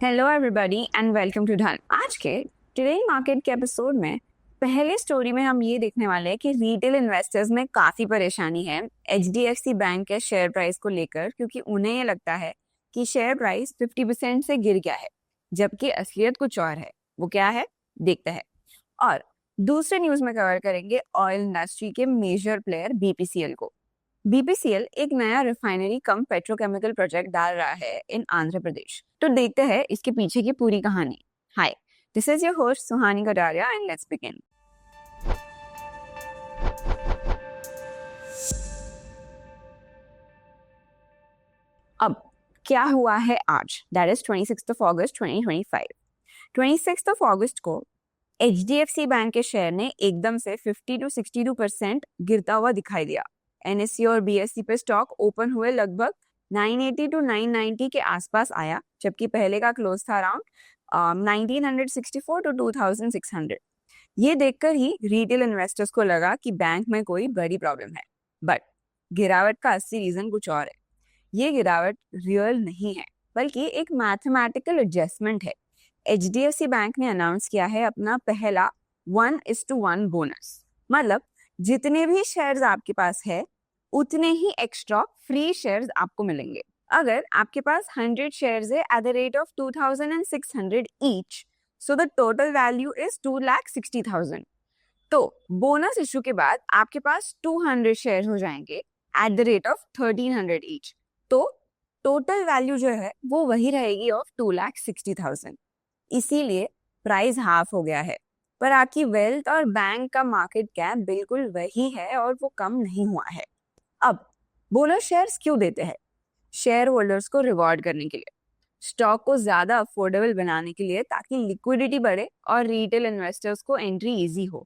Hello everybody and welcome to Dhaal. आज के today market के एपिसोड में पहले स्टोरी में हम ये देखने वाले हैं कि रिटेल इन्वेस्टर्स में काफी परेशानी है एचडीएफसी बैंक के शेयर प्राइस को लेकर, क्योंकि उन्हें ये लगता है कि शेयर प्राइस 50% से गिर गया है, जबकि असलियत कुछ और है। वो क्या है देखते हैं। और दूसरे न्यूज में कवर करेंगे ऑयल इंडस्ट्री के मेजर प्लेयर बीपीसीएल को। बीपीसीएल एक नया रिफाइनरी कम पेट्रोकेमिकल प्रोजेक्ट डाल रहा है इन आंध्र प्रदेश। तो देखते हैं इसके पीछे की पूरी कहानी। Hi, this is your host Suhani Kataria and let's begin. अब क्या हुआ है आज, दैट इज 26 अगस्त 2025। 26 अगस्त को एचडीएफसी बैंक के शेयर ने एकदम से 50 to 62% गिरता हुआ दिखाई दिया। एनएससी और बीएससी पे स्टॉक ओपन हुए लगभग 980 to 990 के आसपास आया, जबकि पहले का क्लोज था अराउंड 1964 to 2600। ये देखकर ही रिटेल इन्वेस्टर्स को लगा कि बैंक में कोई बड़ी प्रॉब्लम है। बट गिरावट का असली रीजन कुछ और है। ये गिरावट रियल नहीं है, बल्कि एक मैथमेटिकल एडजस्टमेंट है। एचडीएफसी बैंक ने अनाउंस किया है अपना पहला 1:1 बोनस। मतलब जितने भी शेयर्स आपके पास है उतने ही एक्स्ट्रा फ्री शेयर्स आपको मिलेंगे। अगर आपके पास 100 शेयर्स है at the rate of 2600 each, so the total value is 2,60,000। तो बोनस इशू के बाद आपके पास 200 शेयर्स हो जाएंगे at the rate of 1300 each. तो टोटल वैल्यू जो है वो वही रहेगी ऑफ 2,60,000। इसीलिए प्राइस हाफ हो गया है, पर आपकी वेल्थ और बैंक का मार्केट कैप बिल्कुल वही है और वो कम नहीं हुआ है। अब बोनस शेयर्स क्यों देते हैं? शेयर होल्डर्स को रिवॉर्ड करने के लिए, स्टॉक को ज्यादा अफोर्डेबल बनाने के लिए, ताकि लिक्विडिटी बढ़े और रिटेल इन्वेस्टर्स को एंट्री इजी हो।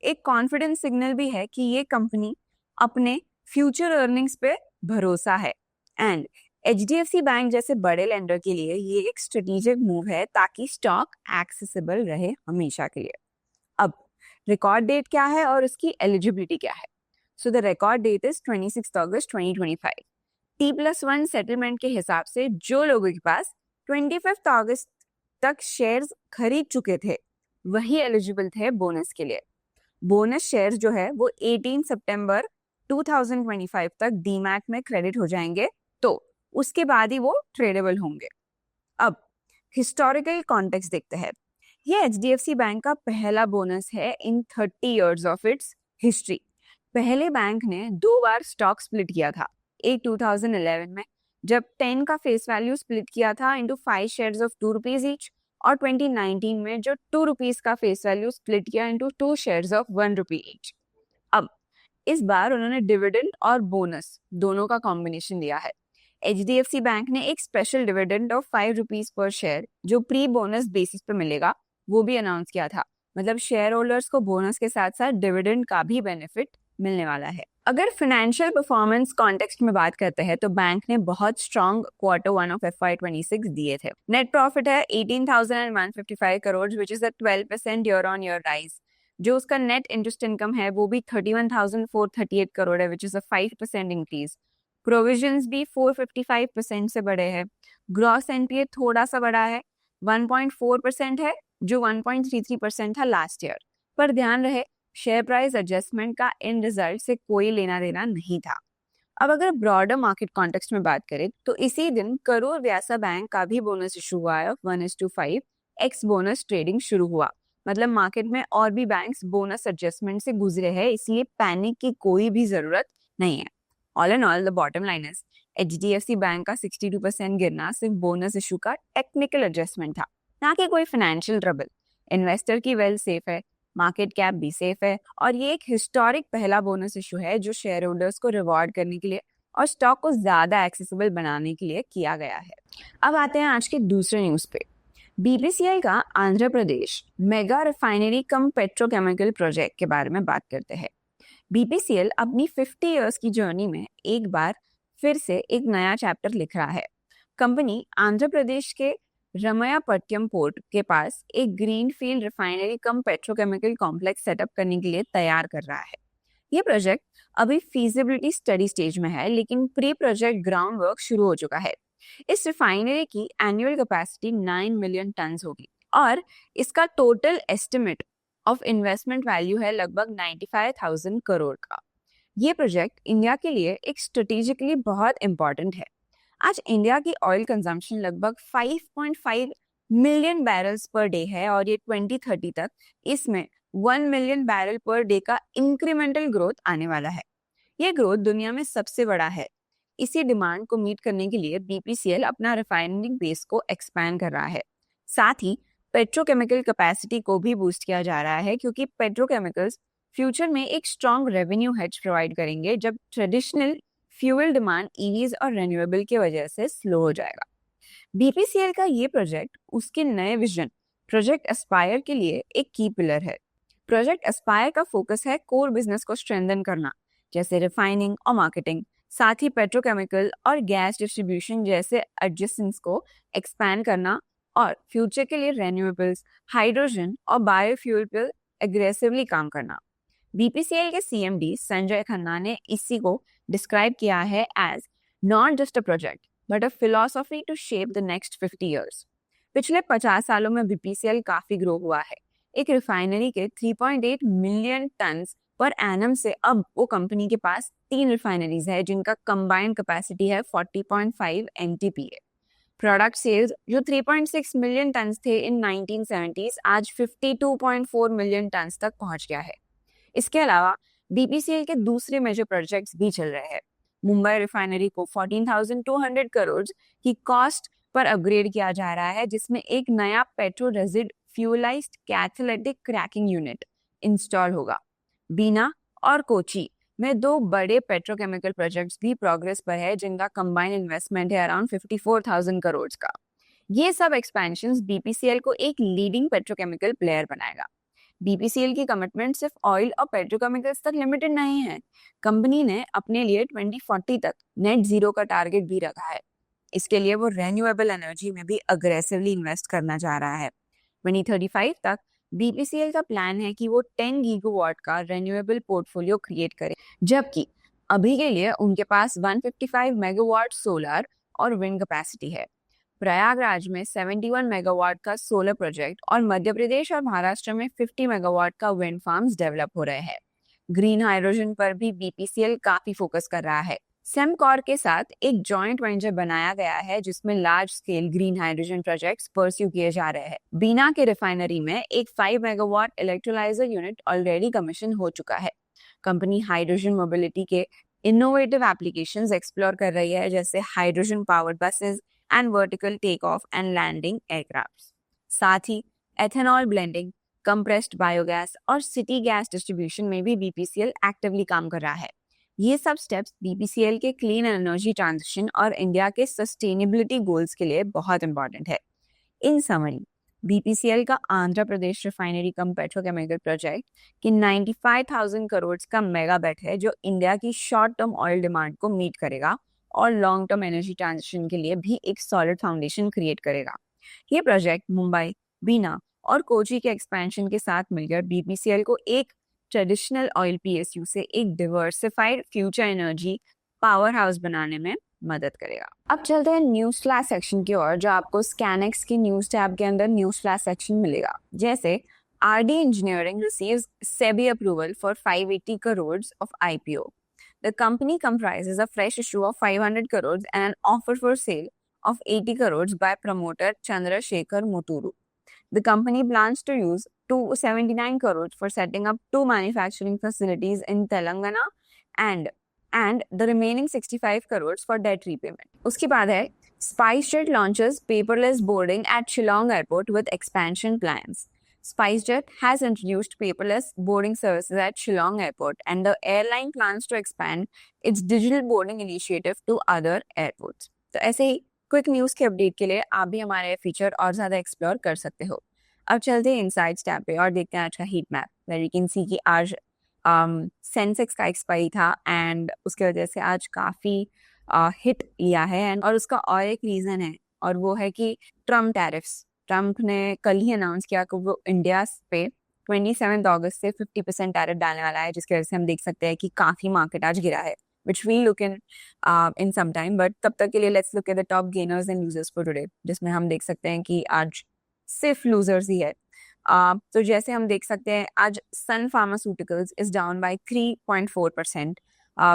एक कॉन्फिडेंस सिग्नल भी है कि ये कंपनी अपने फ्यूचर अर्निंग्स पे भरोसा है। एंड एचडीएफसी बैंक जैसे बड़े लेंडर के लिए ये एक स्ट्रेटेजिक मूव है, ताकि स्टॉक एक्सेसिबल रहे हमेशा के लिए। अब रिकॉर्ड डेट क्या है और उसकी एलिजिबिलिटी क्या है? So the record date is 26 August 2025। T+1 settlement के हिसाब से जो लोगों के पास 25 अगस्त तक शेयर्स खरीद चुके थे वही एलिजिबल थे बोनस के लिए। बोनस शेयर्स जो है वो 18 सितंबर 2025 तक डीमैट में क्रेडिट हो जाएंगे, तो उसके बाद ही वो ट्रेडेबल होंगे। अब हिस्टोरिकल कॉन्टेक्स्ट देखते हैं। ये एचडीएफसी बैंक का पहला बोनस है इन 30 इयर्स ऑफ इट्स हिस्ट्री। पहले बैंक ने 2 बार स्टॉक स्प्लिट किया था। एक 2011 में जब 10 का फेस वैल्यू स्प्लिट किया था into 5 shares of 2 rupees each, और 2019 में जो 2 रुपीज का फेस वैल्यू स्प्लिट किया into 2 shares of 1 rupee each. अब इस बार उन्होंने डिविडेंड और बोनस दोनों का कॉम्बिनेशन दिया है। एचडीएफसी बैंक ने एक special dividend of 5 rupees per share जो प्री बोनस बेसिस पे मिलेगा वो भी अनाउंस किया था। मतलब शेयर होल्डर्स को बोनस के साथ साथ डिविडेंड का भी बेनिफिट मिलने वाला है। अगर फाइनेंशियल परफॉर्मेंस कॉन्टेक्स्ट में बात करते हैं तो बैंक ने बहुत स्ट्रॉन्ग Q1 ऑफ FY26 दिए थे। नेट प्रॉफिट है 18,155 crore, which is a 12% year on year rise. जो उसका नेट इंटरेस्ट इनकम है वो भी 31,438 करोड़ है, which is a 5% increase. Provisions भी 455% से बढ़े हैं। ग्रॉस एनपीए थोड़ा सा बढ़ा है, 1.4% है जो 1.33% था लास्ट ईयर। पर ध्यान रहे, शेयर प्राइस एडजस्टमेंट का इन रिजल्ट से कोई लेना देना नहीं था। अब अगर ब्रॉडर मार्केट कॉन्टेक्स्ट में बात करें तो इसी दिन करूर व्यासा बैंक का भी बोनस इशू हुआ है। 1:5 एक्स बोनस ट्रेडिंग शुरू हुआ। मतलब मार्केट में और भी बैंक्स बोनस एडजस्टमेंट से गुजरे हैं, इसलिए पैनिक की कोई भी जरूरत नहीं है। All and all the bottom line is HDFC bank का 62% गिरना सिर्फ बोनस इशू का टेक्निकल एडजस्टमेंट था, ना कि कोई फाइनेंशियल ट्रबल। इन्वेस्टर की वेल्थ सेफ है, मार्केट कैप भी सेफ है, और ये एक हिस्टोरिक पहला बोनस इशू है जो शेयर होल्डर्स को रिवॉर्ड करने के लिए और स्टॉक को ज्यादा एक्सेसिबल बनाने के लिए किया गया है। अब आते हैं आज के दूसरे न्यूज पे। बीपीसीएल का आंध्र प्रदेश मेगा रिफाइनरी कम पेट्रोकेमिकल प्रोजेक्ट के बारे में बात करते हैं। बीपीसीएल अपनी 50 इयर्स की जर्नी में एक बार फिर से एक नया चैप्टर लिख रहा है। कंपनी आंध्र प्रदेश के रमयापट्टनम पोर्ट के पास एक ग्रीन फील्ड रिफाइनरी कम पेट्रोकेमिकल कॉम्प्लेक्स सेटअप करने के लिए तैयार कर रहा है। ये प्रोजेक्ट अभी फीजिबिलिटी स्टडी स्टेज में है, लेकिन प्री प्रोजेक्ट ग्राउंड वर्क शुरू हो चुका है। इस रिफाइनरी की एनुअल कैपेसिटी 9 मिलियन टन होगी और इसका total estimate of investment value है लगभग 95,000 करोड़ का। ये प्रोजेक्ट इंडिया के लिए एक स्ट्रेटेजिकली बहुत इंपॉर्टेंट है। आज इंडिया की ऑयल कंजम्पशन लगभग 5.5 मिलियन बैरल्स पर डे है और ये 2030 तक इसमें 1 मिलियन बैरल पर डे का इंक्रीमेंटल ग्रोथ आने वाला है। ये ग्रोथ दुनिया में सबसे बड़ा है। इसी डिमांड को मीट करने के लिए बीपीसीएल अपना रिफाइनरी बेस को एक्सपैंड कर रहा है। साथ ही पेट्रोकेमिकल कैपेसिटी को भी बूस्ट किया जा रहा है क्योंकि पेट्रोकेमिकल्स फ्यूचर में एक स्ट्रॉन्ग रेवेन्यू हेज प्रोवाइड करेंगे जब ट्रेडिशनल फ्यूल डिमांड ईवीज और रिन्यूएबल की वजह से स्लो हो जाएगा। बीपीसीएल का ये प्रोजेक्ट उसके नए विजन प्रोजेक्ट एस्पायर के लिए एक की पिलर है। प्रोजेक्ट एस्पायर का फोकस है कोर बिजनेस को स्ट्रेंथन करना, जैसे रिफाइनिंग और मार्केटिंग, साथ ही पेट्रोकेमिकल और गैस डिस्ट्रीब्यूशन जैसे एडजेसेंट्स को एक्सपैंड करना और फ्यूचर के लिए रिन्यूएबल्स, हाइड्रोजन और बायोफ्यूल पर एग्रेसिवली काम करना। बीपीसीएल के सीएमडी संजय खन्ना ने इसी को डिस्क्राइब किया है as not just a project but a philosophy to shape the next 50 years. पिछले 50 सालों में बीपीसीएल काफी ग्रो हुआ है। एक रिफाइनरी के 3.8 मिलियन टन पर एनम से अब वो कंपनी के पास 3 रिफाइनरीज है जिनका कंबाइंड कैपेसिटी है 40.5 एमटीपीए। प्रोडक्ट सेल्स जो 3.6 मिलियन टन थे इन 1970s आज 52.4 मिलियन टन तक पहुंच गया है। इसके अलावा बीपीसीएल के दूसरे मेजर प्रोजेक्ट्स भी चल रहे हैं। मुंबई रिफाइनरी को 14,200 करोड़ की कॉस्ट पर अपग्रेड किया जा रहा है जिसमें एक नया petro resid fluidized catalytic cracking unit install होगा। बीना और कोची में 2 बड़े पेट्रोकेमिकल प्रोजेक्ट्स भी प्रोग्रेस पर है जिनका कंबाइंड इन्वेस्टमेंट है अराउंड 54,000 करोड़ का। ये सब एक्सपेंशंस बीपीसीएल को एक लीडिंग पेट्रोकेमिकल प्लेयर बनाएगा। बीपीसीएल की कमिटमेंट सिर्फ ऑयल और पेट्रोकेमिकल्स तक लिमिटेड नहीं है। कंपनी ने अपने लिए 2040 तक नेट जीरो का टारगेट भी रखा है। इसके लिए वो रिन्यूएबल एनर्जी में भी अग्रेसिवली इन्वेस्ट करना चाह रहा है। 2035 तक बीपीसीएल का प्लान है कि वो 10 गीगावाट का रिन्यूएबल पोर्टफोलियो क्रिएट करे, जबकि अभी के लिए उनके पास 155 मेगावाट सोलर और विंड कैपेसिटी है। प्रयागराज में 71 मेगावाट का सोलर प्रोजेक्ट और मध्य प्रदेश और महाराष्ट्र में 50 मेगावाट का विंड फार्म्स डेवलप हो रहे हैं। ग्रीन हाइड्रोजन पर भी बीपीसीएल काफी फोकस कर रहा है। सेमकॉर के साथ एक जॉइंट वेंचर बनाया गया है जिसमें large scale green hydrogen projects pursue किए जा रहे हैं। बीना के रिफाइनरी में एक 5 megawatt electrolyser unit already commission हो चुका है। कंपनी हाइड्रोजन मोबिलिटी के इनोवेटिव एप्लीकेशंस एक्सप्लोर कर रही है जैसे hydrogen powered buses and vertical takeoff and landing aircrafts. साथ ही एथेनॉल ब्लेंडिंग, कंप्रेस्ड बायोगैस और सिटी गैस डिस्ट्रीब्यूशन में भी बीपीसीएल एक्टिवली काम कर रहा है। ये सब स्टेप्स बीपीसीएल के क्लीन एनर्जी ट्रांजिशन और इंडिया के सस्टेनेबिलिटी गोल्स के लिए बहुत इंपॉर्टेंट है। इन समरी, बीपीसीएल का आंध्र प्रदेश रिफाइनरी कम पेट्रोकेमिकल प्रोजेक्ट की 95,000 करोड़ का मेगा बेट है जो इंडिया की शॉर्ट टर्म ऑयल डिमांड को मीट करेगा और लॉन्ग टर्म एनर्जी ट्रांजिशन के लिए भी एक सॉलिड फाउंडेशन क्रिएट करेगा। ये प्रोजेक्ट मुंबई, बीना और कोची के एक्सपेंशन के साथ मिलकर बीपीसीएल को एक ट्रेडिशनल ऑयल पीएसयू से एक diversified future energy power house बनाने में मदद करेगा। अब चलते हैं न्यूज फ्लैश सेक्शन की ओर, जो आपको स्कैनेक्स की न्यूज टैब के अंदर न्यूज फ्लैश सेक्शन मिलेगा। जैसे RD engineering receives SEBI approval for 580 crore of IPO. The company comprises a fresh issue of 500 crores and an offer for sale of 80 crores by promoter Chandrasekhar Muturu. The company plans to use 279 crores for setting up 2 manufacturing facilities in Telangana and the remaining 65 crores for debt repayment. उसके बाद है SpiceJet launches paperless boarding at Shillong Airport with expansion plans. SpiceJet has introduced paperless boarding services at Shillong Airport, and the airline plans to expand its digital boarding initiative to other airports. तो ऐसे ही quick news के update के लिए आप भी हमारे feature और ज़्यादा एक्सप्लोर कर सकते हो। अब चलते हैं इनसाइट्स टैब पे और देखते हैं आज का heat map, where you can see कि आज सेंसेक्स का एक्सपायरी था एंड उसके वजह से आज काफ़ी हिट लिया है और उसका और एक रीज़न है और वो है कि ट्रम्प ने कल ही अनाउंस किया कि वो इंडिया पे 27 अगस्त से 50% टैरिफ डालने वाला है, जिसकी वजह से हम देख सकते हैं कि काफ़ी मार्केट आज गिरा है। which we'll look in some time. But तब तक के लिए let's look at the top gainers and losers for today, जिसमें हम देख सकते हैं कि आज सिर्फ losers ही है. तो जैसे हम देख सकते हैं आज Sun Pharmaceuticals is down by 3.4%.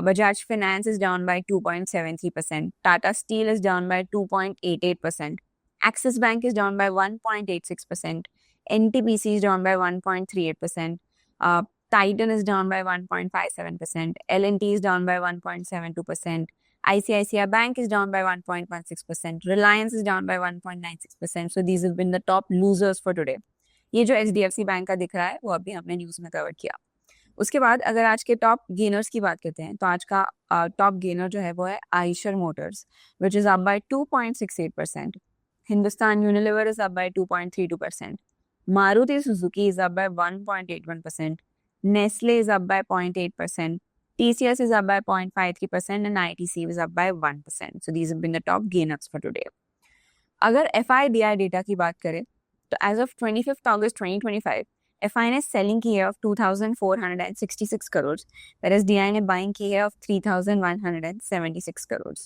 Bajaj Finance is down by 2.73%. Tata Steel is down by 2.88%. Axis Bank is down by 1.86%. NTPC is down by 1.38%. Titan is down by 1.57%. L&T is down by 1.72%. ICICI Bank is down by 1.16%. Reliance is down by 1.96%. So these have been the top losers for today. ये जो HDFC bank का दिख रहा है वो अभी हमने news में कवर किया. उसके बाद अगर आज के टॉप गेनर्स की बात करते हैं तो आज का टॉप गेनर जो है वो है Eicher Motors, which is up by 2.68%. Hindustan Unilever is up by 2.32%. Maruti Suzuki is up by 1.81%. Nestle is up by 0.8%. TCS is up by 0.53% and ITC is up by 1%. So these have been the top gainers for today. अगर FIDI data की बात करें तो as of 25th August 2025, FI ने selling की है of 2,466 crores, whereas DI ने buying की है of 3,176 crores.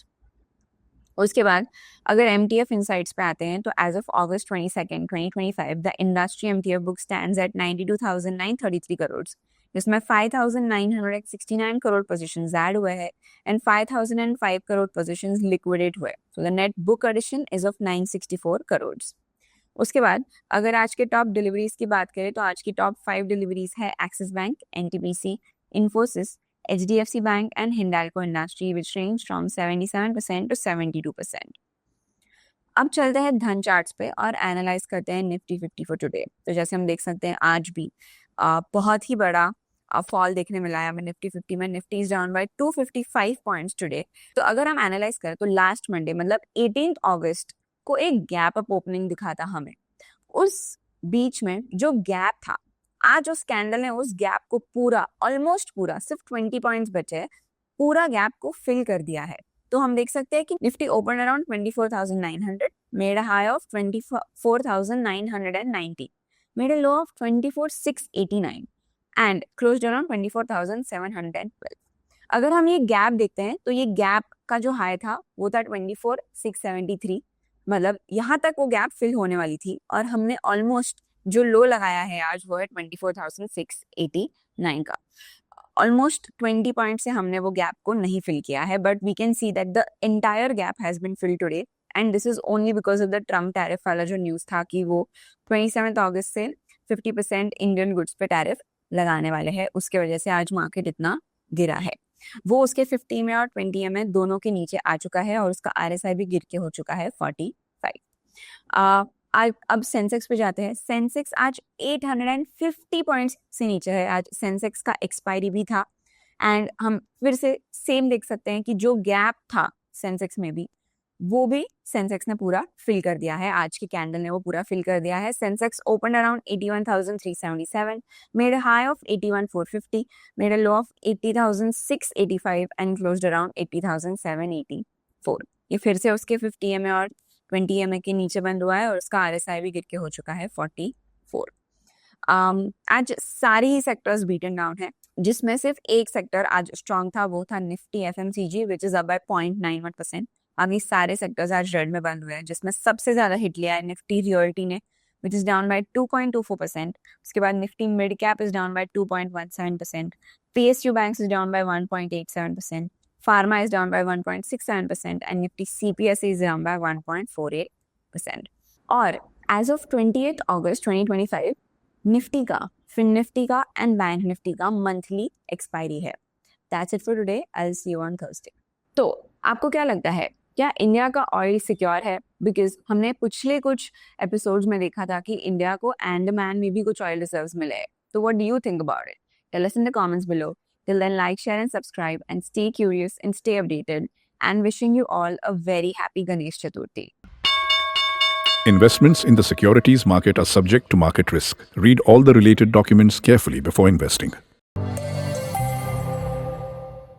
उसके बाद अगर MTF इनसाइट्स पे आते हैं तो as of August 22nd, 2025, the industry MTF book stands at 92,933 crores, जिसमें 5,969 करोड़ पोजीशंस ऐड हुए हैं and 5,005 करोड़ पोजीशंस लिक्विडेट हुए. So the net book addition is of 964 crores. उसके बाद अगर आज के टॉप डिलीवरीज की बात करें तो आज की टॉप 5 डिलीवरीज है axis bank, NTPC, Infosys, HDFC Bank and Hindalco Industry, which range from 77% to 72%. अब चलते हैं धन चार्ट्स पे और एनालाइज करते हैं निफ्टी 50 फॉर टुडे. तो जैसे हम देख सकते हैं आज भी बहुत ही बड़ा फॉल देखने मिला है हमें निफ्टी 50 में. Nifty is down by 255 points today. तो अगर हम एनालाइज करें तो लास्ट मंडे मतलब 18 अगस्त को एक गैप अप ओपनिंग दिखा था हमें. उस बीच में जो गैप था, आज उस कैंडल ने उस गैप को पूरा ऑलमोस्ट पूरा सिर्फ 20 पॉइंट्स बचे पूरा गैप को फिल कर दिया है. तो हम देख सकते हैं कि Nifty open around 24,900, made a high of 24,990, made a low of 24,689 and closed around 24,712. अगर हम ये गैप देखते हैं तो ये गैप का जो हाई था वो था 24,673, मतलब यहाँ तक वो गैप फिल होने वाली थी और हमने ऑलमोस्ट जो लो लगाया है आज वो है 24,689 का. ऑलमोस्ट 20 पॉइंट से हमने वो गैप को नहीं फिल किया है, but we can see that the entire gap has been filled today and this is only because of the Trump tariff वाला जो न्यूज़ था कि वो 27 अगस्त से 50% इंडियन गुड्स पे टैरिफ लगाने वाले हैं. उसके वजह से आज मार्केट इतना गिरा है. वो उसके 50 में और 20 में दोनों के नीचे आ चुका है और उसका RSI भी गिर के हो चुका है 45. अब सेंसेक्स पे जाते हैं. सेंसेक्स आज 850 पॉइंट्स से नीचे है. आज सेंसेक्स का एक्सपायरी भी था एंड हम फिर से सेम देख सकते हैं कि जो गैप था सेंसेक्स में भी वो भी सेंसेक्स ने पूरा फिल कर दिया है. आज की कैंडल ने वो पूरा फिल कर दिया है. Sensex open around 81,377, made a high of 81,450, made a low of 80,685 and closed around 80,784. ये फिर से उसके 50 MA और 20 MA के नीचे बंद हुआ है और उसका RSI भी गिर के हो चुका है 44. आज सारी ही सेक्टर्स बीटन डाउन है, जिसमें सिर्फ एक सेक्टर आज स्ट्रॉन्ग था, वो था Nifty FMCG which is up by 0.91%. अभी सारे सेक्टर्स आज रेड में बंद हुए हैं, जिसमें सबसे ज्यादा हिट लिया है निफ्टी रियल्टी ने विच इज डाउन बाय 2.24%. उसके बाद Nifty mid cap is down by 2.17%. PSU banks is down by 1.87%. Pharma is down by 1.67% and Nifty CPSE is down by 1.48%. और as of 28th August 2025, Nifty का, fin Nifty का and bank Nifty का monthly expiry है. That's it for today. I'll see you on Thursday. तो आपको क्या लगता है, क्या इंडिया का ऑयल सिक्योर है? बिकॉज हमने पिछले कुछ एपिसोड्स में देखा था कि इंडिया को अंडमान में भी कुछ ऑयल रिजर्व्स मिले हैं. तो what do you think about it? Tell us in the comments below. Till then, like, share and subscribe and stay curious and stay updated, and wishing you all a very happy Ganesh Chaturthi. Investments in the securities market are subject to market risk. Read all the related documents carefully before investing.